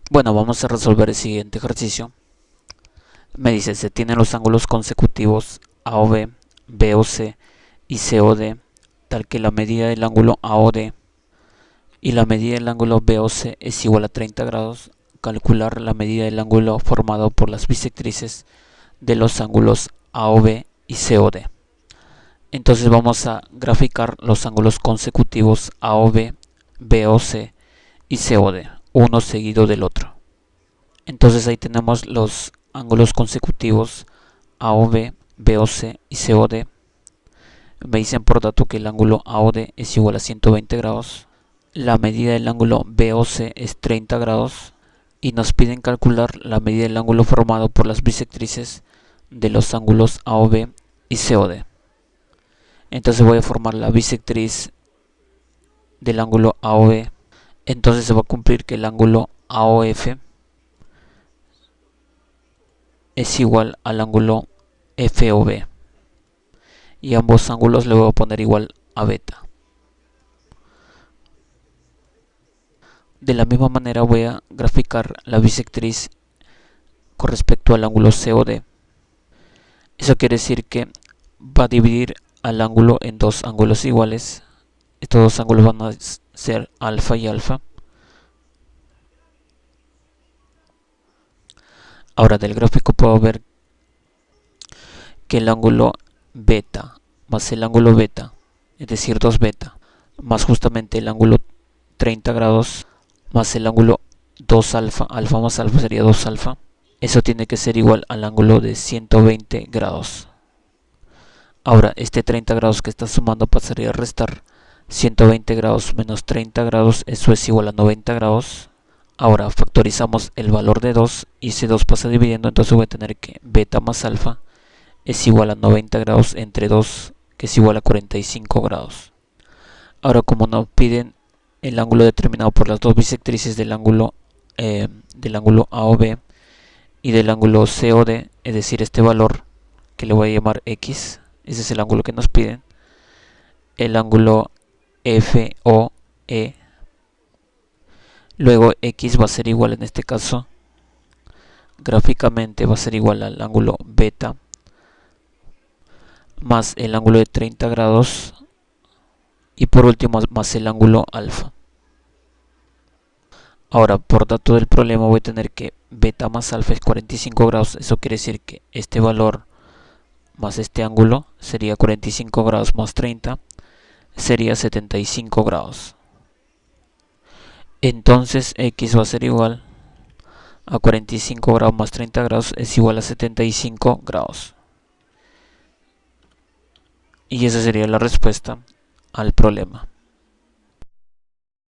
Bueno, vamos a resolver el siguiente ejercicio. Me dice, se tienen los ángulos consecutivos AOB, BOC y COD, tal que la medida del ángulo AOD y la medida del ángulo BOC es igual a 30 grados. Calcular la medida del ángulo formado por las bisectrices de los ángulos AOB y COD. Entonces vamos a graficar los ángulos consecutivos AOB, BOC y COD, uno seguido del otro. Entonces ahí tenemos los ángulos consecutivos AOB, BOC y COD. Me dicen por dato que el ángulo AOD es igual a 120 grados. La medida del ángulo BOC es 30 grados. Y nos piden calcular la medida del ángulo formado por las bisectrices de los ángulos AOB y COD. Entonces voy a formar la bisectriz del ángulo AOB. Entonces se va a cumplir que el ángulo AOF es igual al ángulo FOB. Y ambos ángulos le voy a poner igual a beta. De la misma manera voy a graficar la bisectriz con respecto al ángulo COD. Eso quiere decir que va a dividir al ángulo en dos ángulos iguales. Estos dos ángulos van a ser alfa y alfa. Ahora del gráfico puedo ver que el ángulo beta más el ángulo beta, es decir 2 beta, más justamente el ángulo 30 grados más el ángulo 2 alfa, alfa más alfa sería 2 alfa. Eso tiene que ser igual al ángulo de 120 grados. Ahora, este 30 grados que está sumando pasaría a restar 120 grados menos 30 grados, eso es igual a 90 grados. Ahora factorizamos el valor de 2 y ese 2 pasa dividiendo, entonces voy a tener que beta más alfa es igual a 90 grados entre 2, que es igual a 45 grados. Ahora, como nos piden el ángulo determinado por las dos bisectrices del ángulo AOB y del ángulo COD, es decir, este valor que le voy a llamar X, ese es el ángulo que nos piden, el ángulo FOE, luego X va a ser igual, en este caso, gráficamente va a ser igual al ángulo beta más el ángulo de 30 grados y por último más el ángulo alfa. Ahora, por dato del problema voy a tener que beta más alfa es 45 grados, eso quiere decir que este valor más este ángulo sería 45 grados más 30, sería 75 grados. Entonces X va a ser igual a 45 grados más 30 grados es igual a 75 grados. Y esa sería la respuesta al problema.